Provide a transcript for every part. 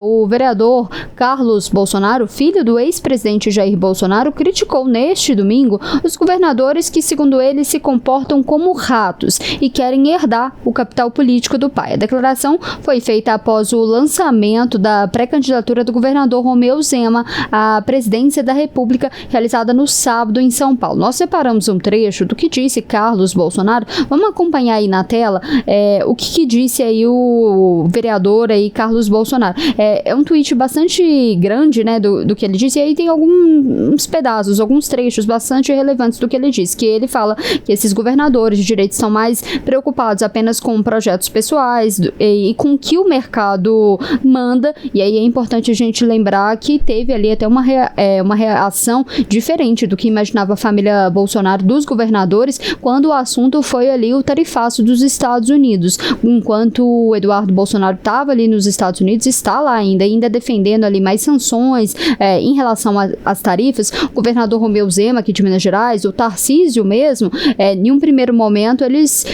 O vereador Carlos Bolsonaro, filho do ex-presidente Jair Bolsonaro, criticou neste domingo os governadores que, segundo ele, se comportam como ratos e querem herdar o capital político do pai. A declaração foi feita após o lançamento da pré-candidatura do governador Romeu Zema à presidência da República, realizada no sábado em São Paulo. Nós separamos um trecho do que disse Carlos Bolsonaro. Vamos acompanhar aí na tela o que disse aí o vereador aí Carlos Bolsonaro. É um tweet bastante grande, né, do que ele disse, e aí tem alguns pedaços, alguns trechos bastante relevantes do que ele disse, que ele fala que esses governadores de direita estão mais preocupados apenas com projetos pessoais e com o que o mercado manda, e aí é importante a gente lembrar que teve ali até uma reação diferente do que imaginava a família Bolsonaro dos governadores, quando o assunto foi ali o tarifaço dos Estados Unidos. Enquanto o Eduardo Bolsonaro estava ali nos Estados Unidos, está lá ainda defendendo ali mais sanções em relação às tarifas, o governador Romeu Zema, aqui de Minas Gerais, o Tarcísio mesmo, em um primeiro momento eles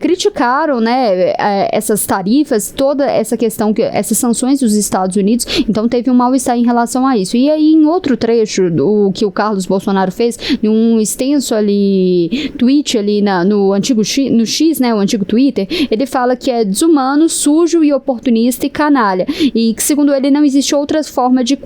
criticaram, né, essas tarifas, toda essa questão, essas sanções dos Estados Unidos, então teve um mal-estar em relação a isso. E aí em outro trecho do que o Carlos Bolsonaro fez, em um extenso ali tweet ali no antigo X, né, o antigo Twitter, ele fala que é desumano, sujo e oportunista e canalha, e que, segundo ele, não existe outra forma de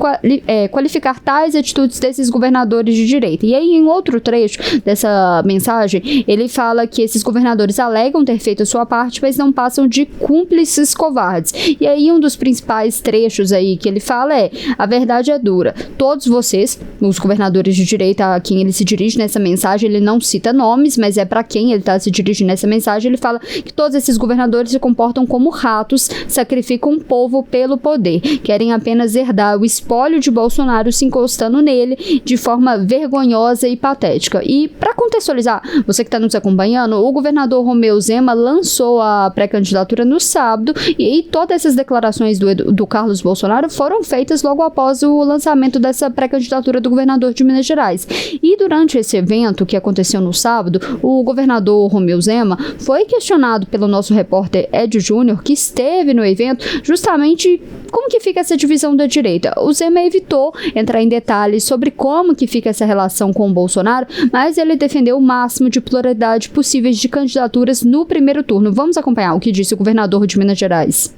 qualificar tais atitudes desses governadores de direita. E aí, em outro trecho dessa mensagem, ele fala que esses governadores alegam ter feito a sua parte, mas não passam de cúmplices covardes. E aí, um dos principais trechos aí que ele fala a verdade é dura. Todos vocês, os governadores de direita a quem ele se dirige nessa mensagem, ele não cita nomes, mas é para quem ele está se dirigindo nessa mensagem, ele fala que todos esses governadores se comportam como ratos, sacrificam o povo pelo poder, querem apenas herdar o espólio de Bolsonaro se encostando nele de forma vergonhosa e patética. E para contextualizar, você que está nos acompanhando, o governador Romeu Zema lançou a pré-candidatura no sábado, e aí todas essas declarações do Carlos Bolsonaro foram feitas logo após o lançamento dessa pré-candidatura do governador de Minas Gerais. E durante esse evento que aconteceu no sábado, o governador Romeu Zema foi questionado pelo nosso repórter Ed Júnior, que esteve no evento, justamente como que fica essa divisão da direita. O Zema evitou entrar em detalhes sobre como que fica essa relação com o Bolsonaro, mas ele defendeu o máximo de pluralidade possíveis de candidaturas no primeiro turno. Vamos acompanhar o que disse o governador de Minas Gerais.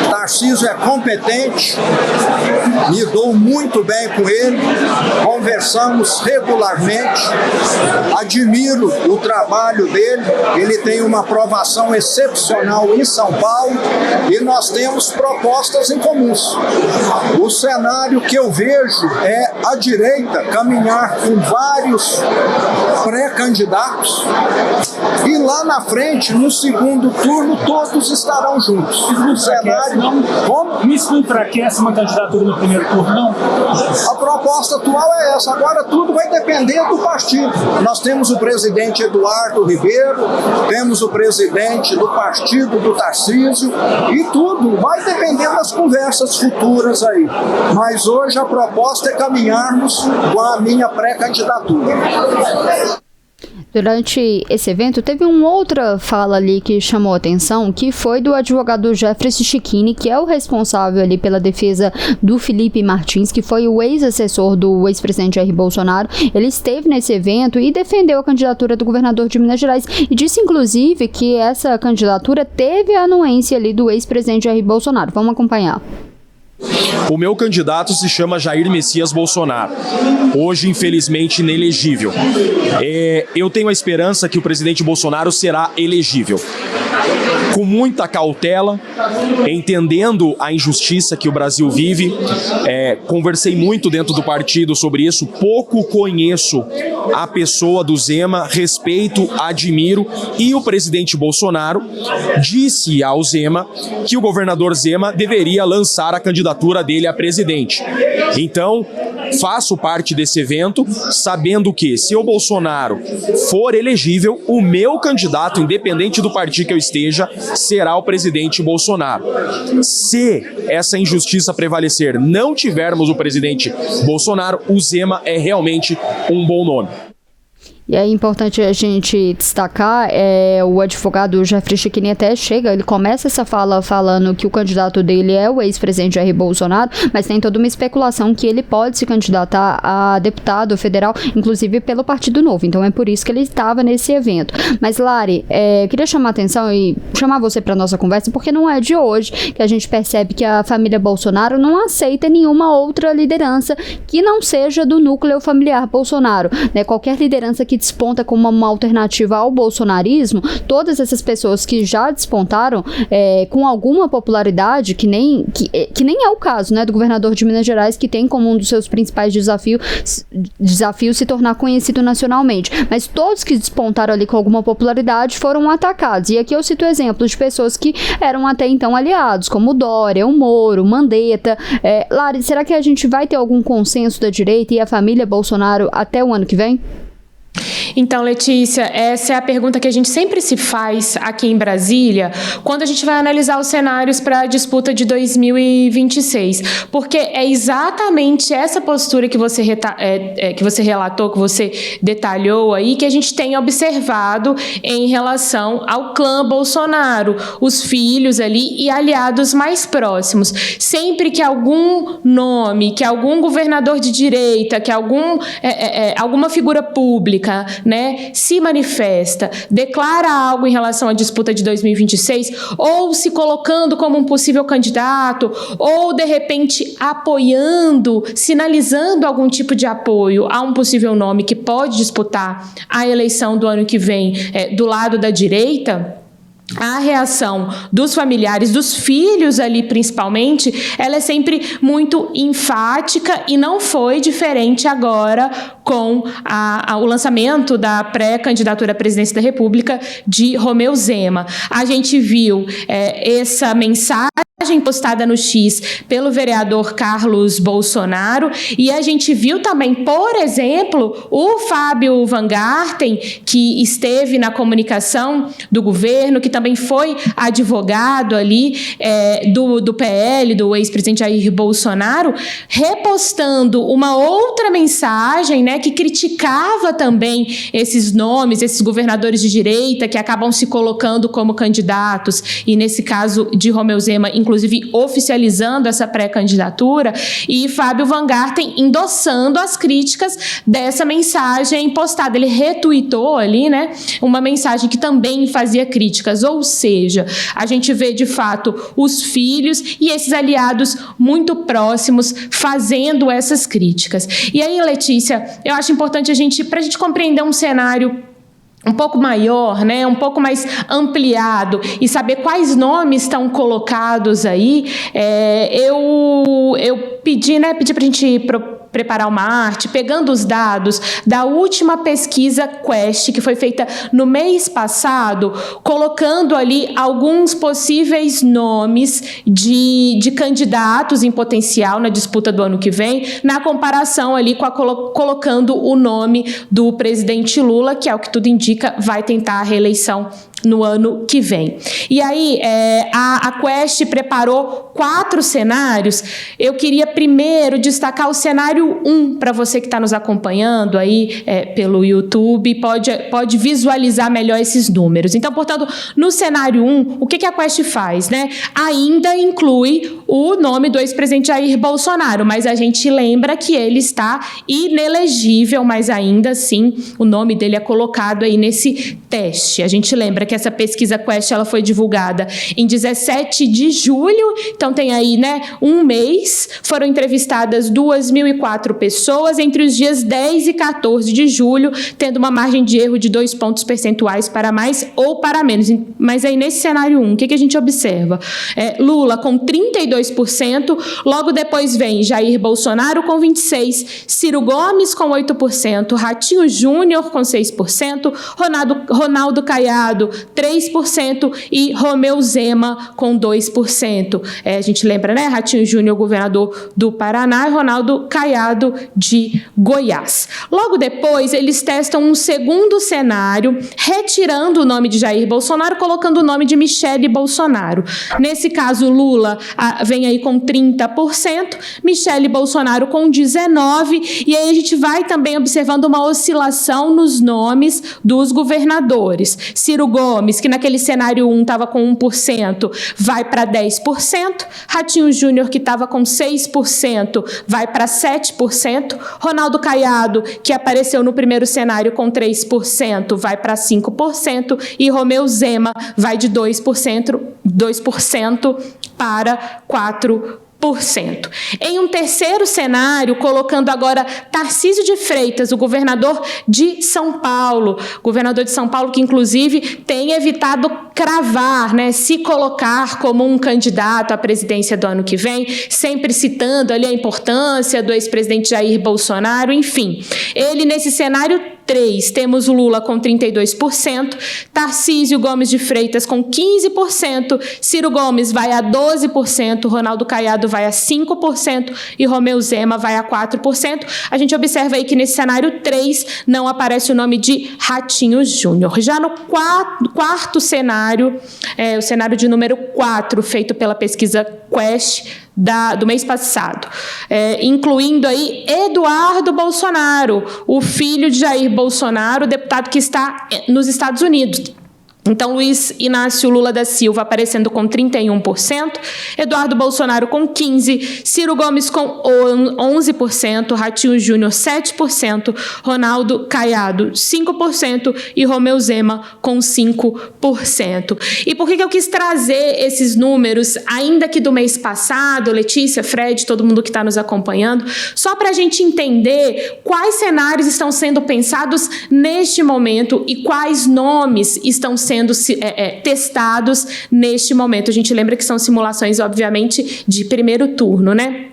Tarcísio é competente, me dou muito bem com ele, conversamos regularmente, admiro o trabalho dele, ele tem uma aprovação excepcional em São Paulo e nós temos propostas em comuns. O cenário que eu vejo é a direita caminhar com vários pré-candidatos e lá na frente, no segundo turno, todos estarão juntos. O cenário Isso não enfraquece uma candidatura no primeiro turno, não? A proposta atual é essa. Agora tudo vai depender do partido. Nós temos o presidente Eduardo Ribeiro, temos o presidente do partido do Tarcísio, e tudo vai depender das conversas futuras aí. Mas hoje a proposta é caminharmos com a minha pré-candidatura. Durante esse evento, teve uma outra fala ali que chamou a atenção, que foi do advogado Jefferson Chicchini, que é o responsável ali pela defesa do Felipe Martins, que foi o ex-assessor do ex-presidente Jair Bolsonaro. Ele esteve nesse evento e defendeu a candidatura do governador de Minas Gerais e disse, inclusive, que essa candidatura teve a anuência ali do ex-presidente Jair Bolsonaro. Vamos acompanhar. O meu candidato se chama Jair Messias Bolsonaro, hoje infelizmente inelegível. Eu tenho a esperança que o presidente Bolsonaro será elegível. Com muita cautela, entendendo a injustiça que o Brasil vive, conversei muito dentro do partido sobre isso, pouco conheço a pessoa do Zema, respeito, admiro, e o presidente Bolsonaro disse ao Zema que o governador Zema deveria lançar a candidatura dele a presidente. Então, faço parte desse evento sabendo que, se o Bolsonaro for elegível, o meu candidato, independente do partido que eu esteja, será o presidente Bolsonaro. Se essa injustiça prevalecer, não tivermos o presidente Bolsonaro, o Zema é realmente um bom nome. E é importante a gente destacar, o advogado Jeffrey Chiquini até chega, ele começa essa fala falando que o candidato dele é o ex-presidente Jair Bolsonaro, mas tem toda uma especulação que ele pode se candidatar a deputado federal, inclusive pelo Partido Novo, então é por isso que ele estava nesse evento. Mas Lari, queria chamar a atenção e chamar você para nossa conversa, porque não é de hoje que a gente percebe que a família Bolsonaro não aceita nenhuma outra liderança que não seja do núcleo familiar Bolsonaro, né? Qualquer liderança que desponta como uma alternativa ao bolsonarismo, todas essas pessoas que já despontaram com alguma popularidade, que nem é o caso, né, do governador de Minas Gerais, que tem como um dos seus principais desafios se tornar conhecido nacionalmente, mas todos que despontaram ali com alguma popularidade foram atacados, e aqui eu cito exemplos de pessoas que eram até então aliados, como o Dória, o Moro, o Mandetta. Lari, será que a gente vai ter algum consenso da direita e a família Bolsonaro até o ano que vem? Então, Letícia, essa é a pergunta que a gente sempre se faz aqui em Brasília quando a gente vai analisar os cenários para a disputa de 2026, porque é exatamente essa postura que você relatou, que você detalhou aí, que a gente tem observado em relação ao clã Bolsonaro, os filhos ali e aliados mais próximos. Sempre que algum nome, que algum governador de direita, que alguma figura pública, né, se manifesta, declara algo em relação à disputa de 2026, ou se colocando como um possível candidato, ou de repente apoiando, sinalizando algum tipo de apoio a um possível nome que pode disputar a eleição do ano que vem do lado da direita, a reação dos familiares, dos filhos ali principalmente, ela é sempre muito enfática e não foi diferente agora com o lançamento da pré-candidatura à presidência da República de Romeu Zema. A gente viu essa mensagem postada no X pelo vereador Carlos Bolsonaro, e a gente viu também, por exemplo, o Fábio Van Garten, que esteve na comunicação do governo, que também foi advogado ali do PL, do ex-presidente Jair Bolsonaro, repostando uma outra mensagem, né, que criticava também esses nomes, esses governadores de direita que acabam se colocando como candidatos, e nesse caso de Romeu Zema, inclusive oficializando essa pré-candidatura, e Fábio Van Garten endossando as críticas dessa mensagem postada. Ele retuitou ali, né, uma mensagem que também fazia críticas, ou seja, a gente vê de fato os filhos e esses aliados muito próximos fazendo essas críticas. E aí, Letícia, eu acho importante pra gente compreender um cenário um pouco maior, né, um pouco mais ampliado, e saber quais nomes estão colocados aí, eu pedi para a gente preparar uma arte, pegando os dados da última pesquisa Quest, que foi feita no mês passado, colocando ali alguns possíveis nomes de candidatos em potencial na disputa do ano que vem, na comparação ali com colocando o nome do presidente Lula, que é o que tudo indica, vai tentar a reeleição no ano que vem. E aí, a Quest preparou 4 cenários. Eu queria primeiro destacar o cenário 1, para você que está nos acompanhando aí pelo YouTube, pode visualizar melhor esses números. Então, portanto, no cenário 1, o que a Quest faz, né? Ainda inclui o nome do ex-presidente Jair Bolsonaro, mas a gente lembra que ele está inelegível, mas ainda assim o nome dele é colocado aí nesse teste. A gente lembra que essa pesquisa Quest ela foi divulgada em 17 de julho, então tem aí, né, um mês. Foram entrevistadas 2.004 pessoas entre os dias 10 e 14 de julho, tendo uma margem de erro de 2 pontos percentuais para mais ou para menos. Mas aí nesse cenário 1, o que a gente observa? Lula com 32%, logo depois vem Jair Bolsonaro com 26%, Ciro Gomes com 8%, Ratinho Júnior com 6%, Ronaldo Caiado 3% e Romeu Zema com 2%. A gente lembra, né? Ratinho Júnior, governador do Paraná, e Ronaldo Caiado de Goiás. Logo depois, eles testam um segundo cenário, retirando o nome de Jair Bolsonaro, colocando o nome de Michele Bolsonaro. Nesse caso, Lula vem aí com 30%, Michele Bolsonaro com 19%, e aí a gente vai também observando uma oscilação nos nomes dos governadores. Ciro Gomes, que naquele cenário 1 estava com 1%, vai para 10%, Ratinho Júnior, que estava com 6%, vai para 7%, Ronaldo Caiado, que apareceu no primeiro cenário com 3%, vai para 5%, e Romeu Zema vai de 2% para 4%. Em um terceiro cenário, colocando agora Tarcísio de Freitas, o governador de São Paulo, que inclusive tem evitado cravar, né, se colocar como um candidato à presidência do ano que vem, sempre citando ali a importância do ex-presidente Jair Bolsonaro, enfim. Ele, nesse cenário 3, temos o Lula com 32%, Tarcísio Gomes de Freitas com 15%, Ciro Gomes vai a 12%, Ronaldo Caiado vai a 5% e Romeu Zema vai a 4%. A gente observa aí que nesse cenário 3 não aparece o nome de Ratinho Júnior. Já no quarto cenário, o cenário de número 4, feito pela pesquisa Quest, do mês passado, incluindo aí Eduardo Bolsonaro, o filho de Jair Bolsonaro, deputado que está nos Estados Unidos. Então, Luiz Inácio Lula da Silva aparecendo com 31%, Eduardo Bolsonaro com 15%, Ciro Gomes com 11%, Ratinho Júnior 7%, Ronaldo Caiado 5% e Romeu Zema com 5%. E por que eu quis trazer esses números, ainda que do mês passado, Letícia, Fred, todo mundo que está nos acompanhando, só para a gente entender quais cenários estão sendo pensados neste momento e quais nomes estão sendo testados neste momento. A gente lembra que são simulações, obviamente, de primeiro turno, né?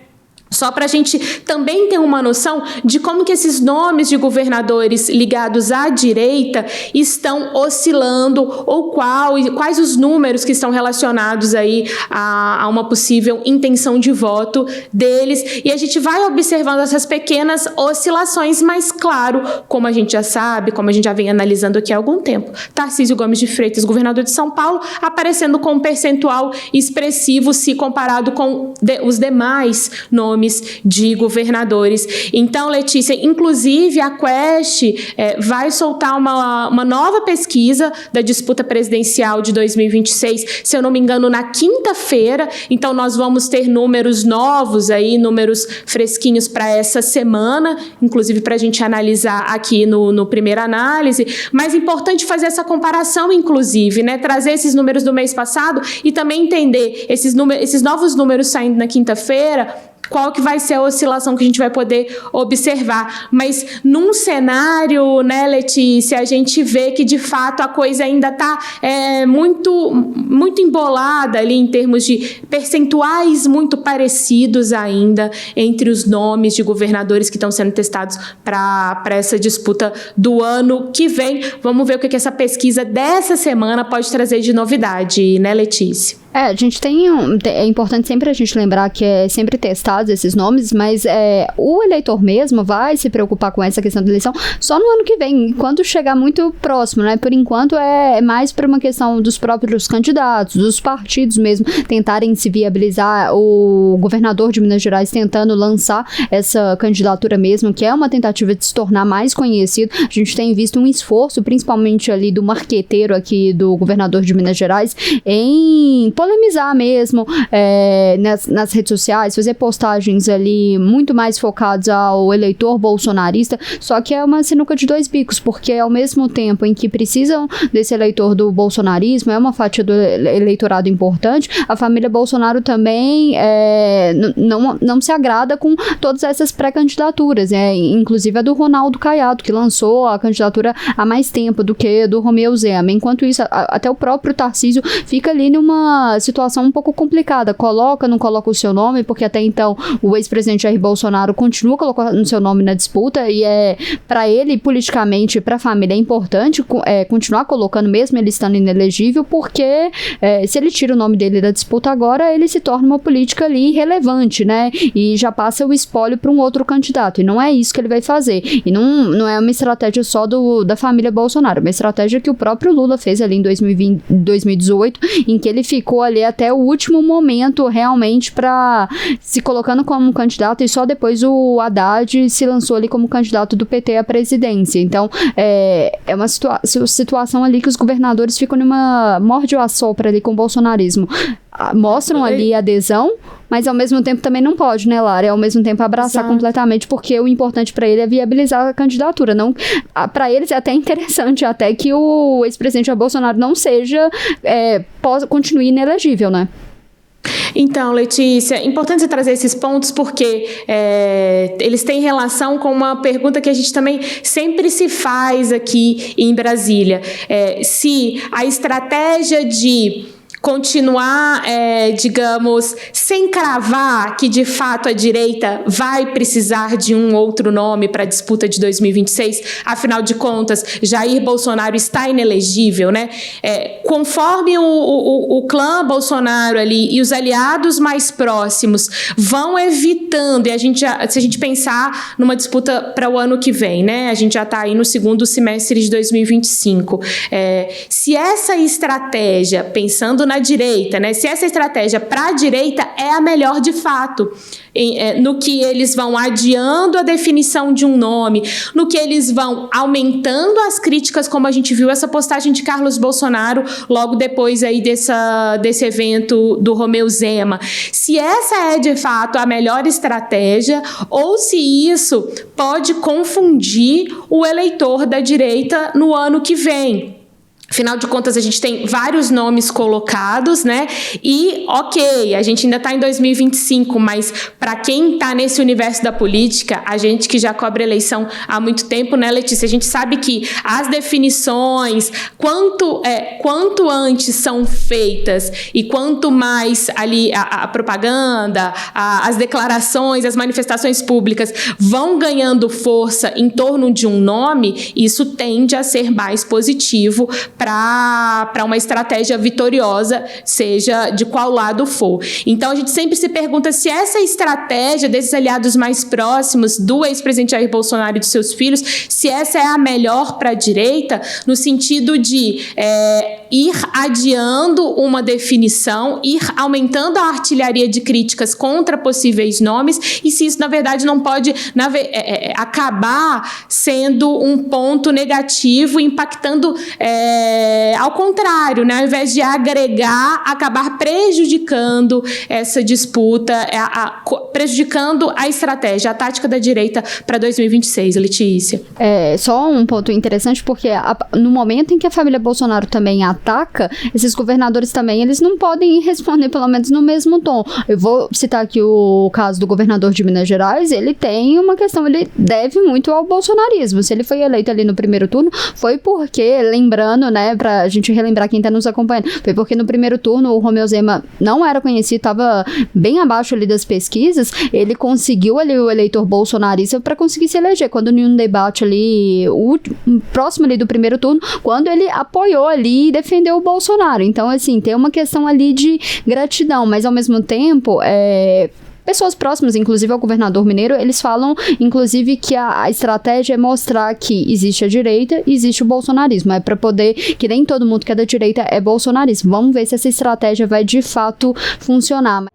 Só para a gente também ter uma noção de como que esses nomes de governadores ligados à direita estão oscilando ou quais os números que estão relacionados aí a uma possível intenção de voto deles. E a gente vai observando essas pequenas oscilações, mas claro, como a gente já sabe, como a gente já vem analisando aqui há algum tempo, Tarcísio Gomes de Freitas, governador de São Paulo, aparecendo com um percentual expressivo se comparado com os demais nomes de governadores. Então, Letícia, inclusive a Quest vai soltar uma nova pesquisa da disputa presidencial de 2026, se eu não me engano, na quinta-feira. Então, nós vamos ter números novos aí, números fresquinhos para essa semana, inclusive para a gente analisar aqui no Primeira Análise. Mas é importante fazer essa comparação, inclusive, né? Trazer esses números do mês passado e também entender esses novos números saindo na quinta-feira, qual que vai ser a oscilação que a gente vai poder observar. Mas num cenário, né, Letícia, a gente vê que de fato a coisa ainda está muito embolada ali em termos de percentuais muito parecidos ainda entre os nomes de governadores que estão sendo testados para essa disputa do ano que vem. Vamos ver o que essa pesquisa dessa semana pode trazer de novidade, né, Letícia? A gente é importante sempre a gente lembrar que é sempre testados esses nomes, mas o eleitor mesmo vai se preocupar com essa questão da eleição só no ano que vem, enquanto chegar muito próximo, né? Por enquanto é mais por uma questão dos próprios candidatos, dos partidos mesmo, tentarem se viabilizar. O governador de Minas Gerais tentando lançar essa candidatura mesmo, que é uma tentativa de se tornar mais conhecido. A gente tem visto um esforço, principalmente ali do marqueteiro aqui do governador de Minas Gerais, em polemizar mesmo nas redes sociais, fazer postagens ali muito mais focadas ao eleitor bolsonarista, só que é uma sinuca de dois bicos, porque ao mesmo tempo em que precisam desse eleitor do bolsonarismo, é uma fatia do eleitorado importante, a família Bolsonaro também não se agrada com todas essas pré-candidaturas, inclusive a do Ronaldo Caiado, que lançou a candidatura há mais tempo do que a do Romeu Zema. Enquanto isso, até o próprio Tarcísio fica ali numa uma situação um pouco complicada. Coloca, não coloca o seu nome, porque até então o ex-presidente Jair Bolsonaro continua colocando o seu nome na disputa e para ele, politicamente, para a família, é importante continuar colocando, mesmo ele estando inelegível, porque se ele tira o nome dele da disputa agora, ele se torna uma política ali irrelevante, né? E já passa o espólio para um outro candidato. E não é isso que ele vai fazer. E não é uma estratégia só da família Bolsonaro, uma estratégia que o próprio Lula fez ali em 2018, em que ele ficou ali até o último momento realmente para se colocando como candidato, e só depois o Haddad se lançou ali como candidato do PT à presidência. Então é uma situação ali que os governadores ficam numa morde ou assopra ali com o bolsonarismo. Mostram ali adesão, mas ao mesmo tempo também não pode, né, Lara? Ao mesmo tempo abraçar completamente, porque o importante para ele é viabilizar a candidatura. Para eles é até interessante até que o ex-presidente Jair Bolsonaro não continue inelegível, né? Então, Letícia, é importante você trazer esses pontos porque eles têm relação com uma pergunta que a gente também sempre se faz aqui em Brasília. Se a estratégia de continuar, digamos, sem cravar que de fato a direita vai precisar de um outro nome para a disputa de 2026, afinal de contas, Jair Bolsonaro está inelegível, né? Conforme o clã Bolsonaro ali e os aliados mais próximos vão evitando, e se a gente pensar numa disputa para o ano que vem, né? A gente já está aí no segundo semestre de 2025. Se essa estratégia, pensando na direita, né? Se essa estratégia para a direita é a melhor de fato, no que eles vão adiando a definição de um nome, no que eles vão aumentando as críticas, como a gente viu essa postagem de Carlos Bolsonaro logo depois aí desse evento do Romeu Zema. Se essa é de fato a melhor estratégia ou se isso pode confundir o eleitor da direita no ano que vem. Afinal de contas, a gente tem vários nomes colocados, né? E, ok, a gente ainda está em 2025, mas para quem está nesse universo da política, a gente que já cobre eleição há muito tempo, né, Letícia? A gente sabe que as definições, quanto antes são feitas e quanto mais ali a propaganda, as declarações, as manifestações públicas vão ganhando força em torno de um nome, isso tende a ser mais positivo para uma estratégia vitoriosa, seja de qual lado for. Então, a gente sempre se pergunta se essa estratégia desses aliados mais próximos do ex-presidente Jair Bolsonaro e de seus filhos, se essa é a melhor para a direita, no sentido de ir adiando uma definição, ir aumentando a artilharia de críticas contra possíveis nomes, e se isso, na verdade, não pode acabar sendo um ponto negativo, impactando ao contrário, né? Ao invés de agregar, acabar prejudicando essa disputa, prejudicando a estratégia, a tática da direita para 2026, Letícia. Só um ponto interessante, porque no momento em que a família Bolsonaro também ataca, esses governadores também, eles não podem responder, pelo menos no mesmo tom. Eu vou citar aqui o caso do governador de Minas Gerais, ele tem uma questão, ele deve muito ao bolsonarismo. Se ele foi eleito ali no primeiro turno, foi porque, lembrando, né, pra gente relembrar quem tá nos acompanhando, foi porque no primeiro turno o Romeu Zema não era conhecido, estava bem abaixo ali das pesquisas, ele conseguiu ali o eleitor bolsonarista para conseguir se eleger, quando em um debate ali, próximo ali do primeiro turno, quando ele apoiou ali e defendeu o Bolsonaro. Então, assim, tem uma questão ali de gratidão, mas ao mesmo tempo, pessoas próximas, inclusive ao governador mineiro, eles falam, inclusive, que a estratégia é mostrar que existe a direita e existe o bolsonarismo. É para poder, que nem todo mundo que é da direita é bolsonarista. Vamos ver se essa estratégia vai de fato funcionar.